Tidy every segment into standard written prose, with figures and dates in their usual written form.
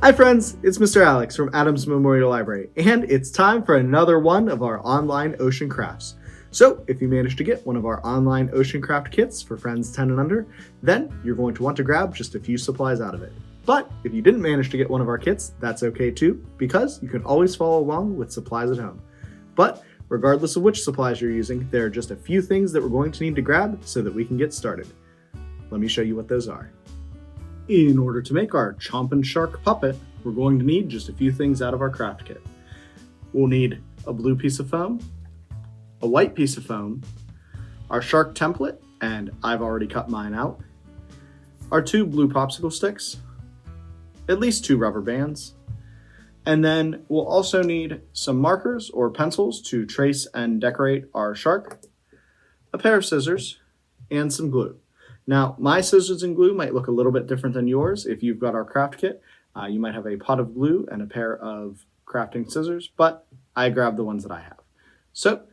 Hi friends, it's Mr. Alex from Adams Memorial Library, and it's time for another one of our online ocean crafts. So if you managed to get one of our online ocean craft kits for friends 10 and under, then you're going to want to grab just a few supplies out of it. But if you didn't manage to get one of our kits, that's okay too, because you can always follow along with supplies at home. But regardless of which supplies you're using, there are just a few things that we're going to need to grab so that we can get started. Let me show you what those are. In order to make our Chompin shark puppet, we're going to need just a few things out of our craft kit. We'll need a blue piece of foam, a white piece of foam, our shark template, and I've already cut mine out, our 2 blue popsicle sticks, at least 2 rubber bands, and then we'll also need some markers or pencils to trace and decorate our shark, a pair of scissors, and some glue. Now, my scissors and glue might look a little bit different than yours. If you've got our craft kit, you might have a pot of glue and a pair of crafting scissors, but I grabbed the ones that I have. So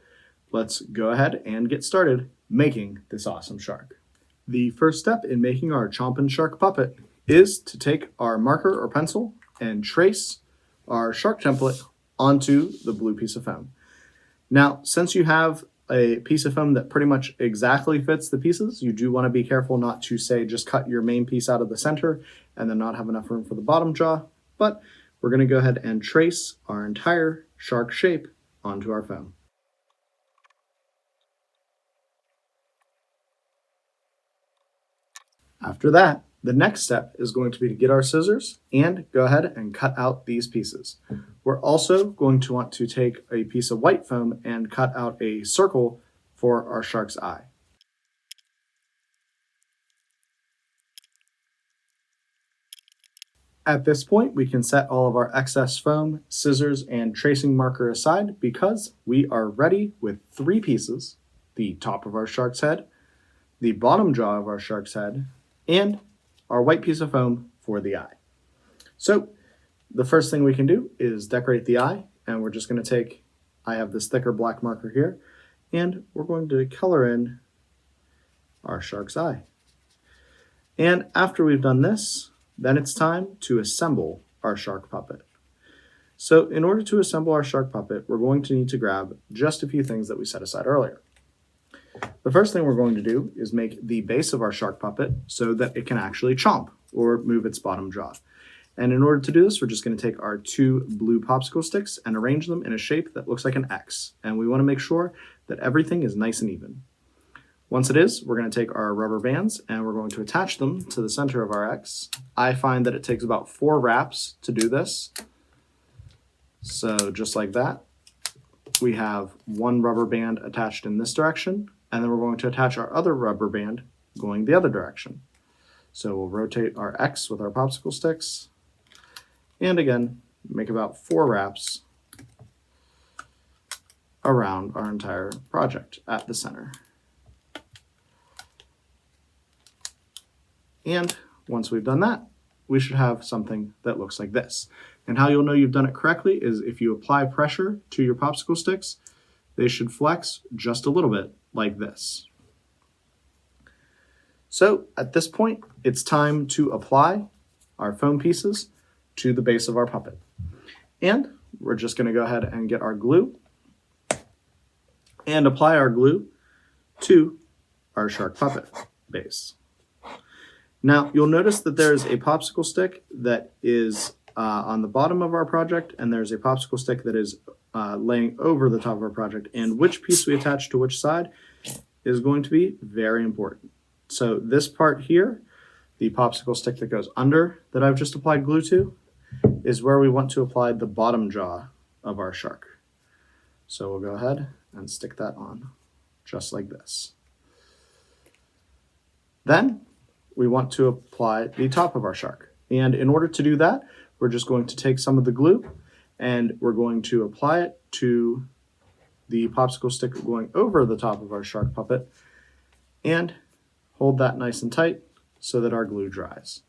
let's go ahead and get started making this awesome shark. The first step in making our Chompin shark puppet is to take our marker or pencil and trace our shark template onto the blue piece of foam. Now, since you have a piece of foam that pretty much exactly fits the pieces, you do want to be careful not to say just cut your main piece out of the center and then not have enough room for the bottom jaw, but we're going to go ahead and trace our entire shark shape onto our foam. After that, the next step is going to be to get our scissors and go ahead and cut out these pieces. We're also going to want to take a piece of white foam and cut out a circle for our shark's eye. At this point, we can set all of our excess foam, scissors, and tracing marker aside because we are ready with 3 pieces: the top of our shark's head, the bottom jaw of our shark's head, and our white piece of foam for the eye. So the first thing we can do is decorate the eye, and we're just going to take, I have this thicker black marker here, and we're going to color in our shark's eye. And after we've done this, then it's time to assemble our shark puppet. So in order to assemble our shark puppet, we're going to need to grab just a few things that we set aside earlier. The first thing we're going to do is make the base of our shark puppet so that it can actually chomp or move its bottom jaw. And in order to do this, we're just going to take our 2 blue popsicle sticks and arrange them in a shape that looks like an X. And we want to make sure that everything is nice and even. Once it is, we're going to take our rubber bands and we're going to attach them to the center of our X. I find that it takes about 4 wraps to do this. So just like that, we have 1 rubber band attached in this direction, and then we're going to attach our other rubber band going the other direction. So we'll rotate our X with our popsicle sticks, and again, make about 4 wraps around our entire project at the center. And once we've done that, we should have something that looks like this. And how you'll know you've done it correctly is if you apply pressure to your popsicle sticks, they should flex just a little bit like this. So at this point, it's time to apply our foam pieces to the base of our puppet. And we're just going to go ahead and get our glue and apply our glue to our shark puppet base. Now, you'll notice that there is a popsicle stick that is on the bottom of our project, and there's a popsicle stick that is laying over the top of our project. And which piece we attach to which side is going to be very important. So this part here, the popsicle stick that goes under that I've just applied glue to, is where we want to apply the bottom jaw of our shark. So we'll go ahead and stick that on just like this. Then we want to apply the top of our shark. And in order to do that, we're just going to take some of the glue and we're going to apply it to the popsicle stick going over the top of our shark puppet and hold that nice and tight so that our glue dries.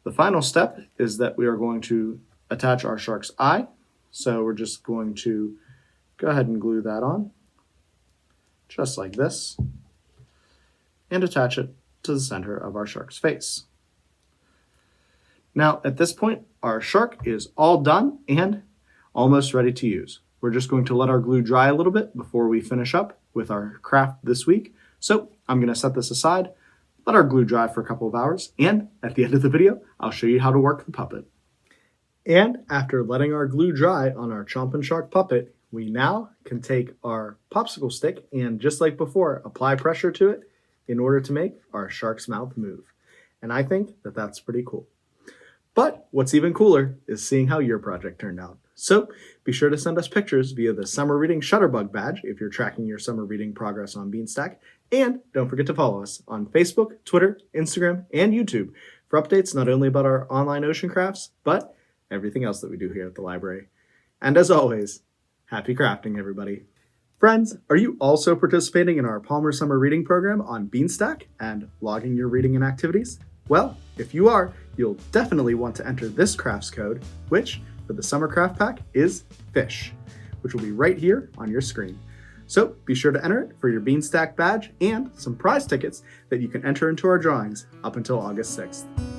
The final step is that we are going to attach our shark's eye. So we're just going to go ahead and glue that on just like this and attach it to the center of our shark's face. Now, at this point, our shark is all done and almost ready to use. We're just going to let our glue dry a little bit before we finish up with our craft this week. So I'm going to set this aside, let our glue dry for a couple of hours, and at the end of the video, I'll show you how to work the puppet. And after letting our glue dry on our Chompin shark puppet, we now can take our popsicle stick and, just like before, apply pressure to it in order to make our shark's mouth move. And I think that that's pretty cool. But what's even cooler is seeing how your project turned out. So be sure to send us pictures via the Summer Reading Shutterbug badge if you're tracking your summer reading progress on Beanstack. And don't forget to follow us on Facebook, Twitter, Instagram, and YouTube for updates not only about our online ocean crafts, but everything else that we do here at the library. And as always, happy crafting, everybody. Friends, are you also participating in our Palmer Summer Reading Program on Beanstack and logging your reading and activities? Well, if you are, you'll definitely want to enter this crafts code, which for the summer craft pack is FISH, which will be right here on your screen. So be sure to enter it for your Beanstack badge and some prize tickets that you can enter into our drawings up until August 6th.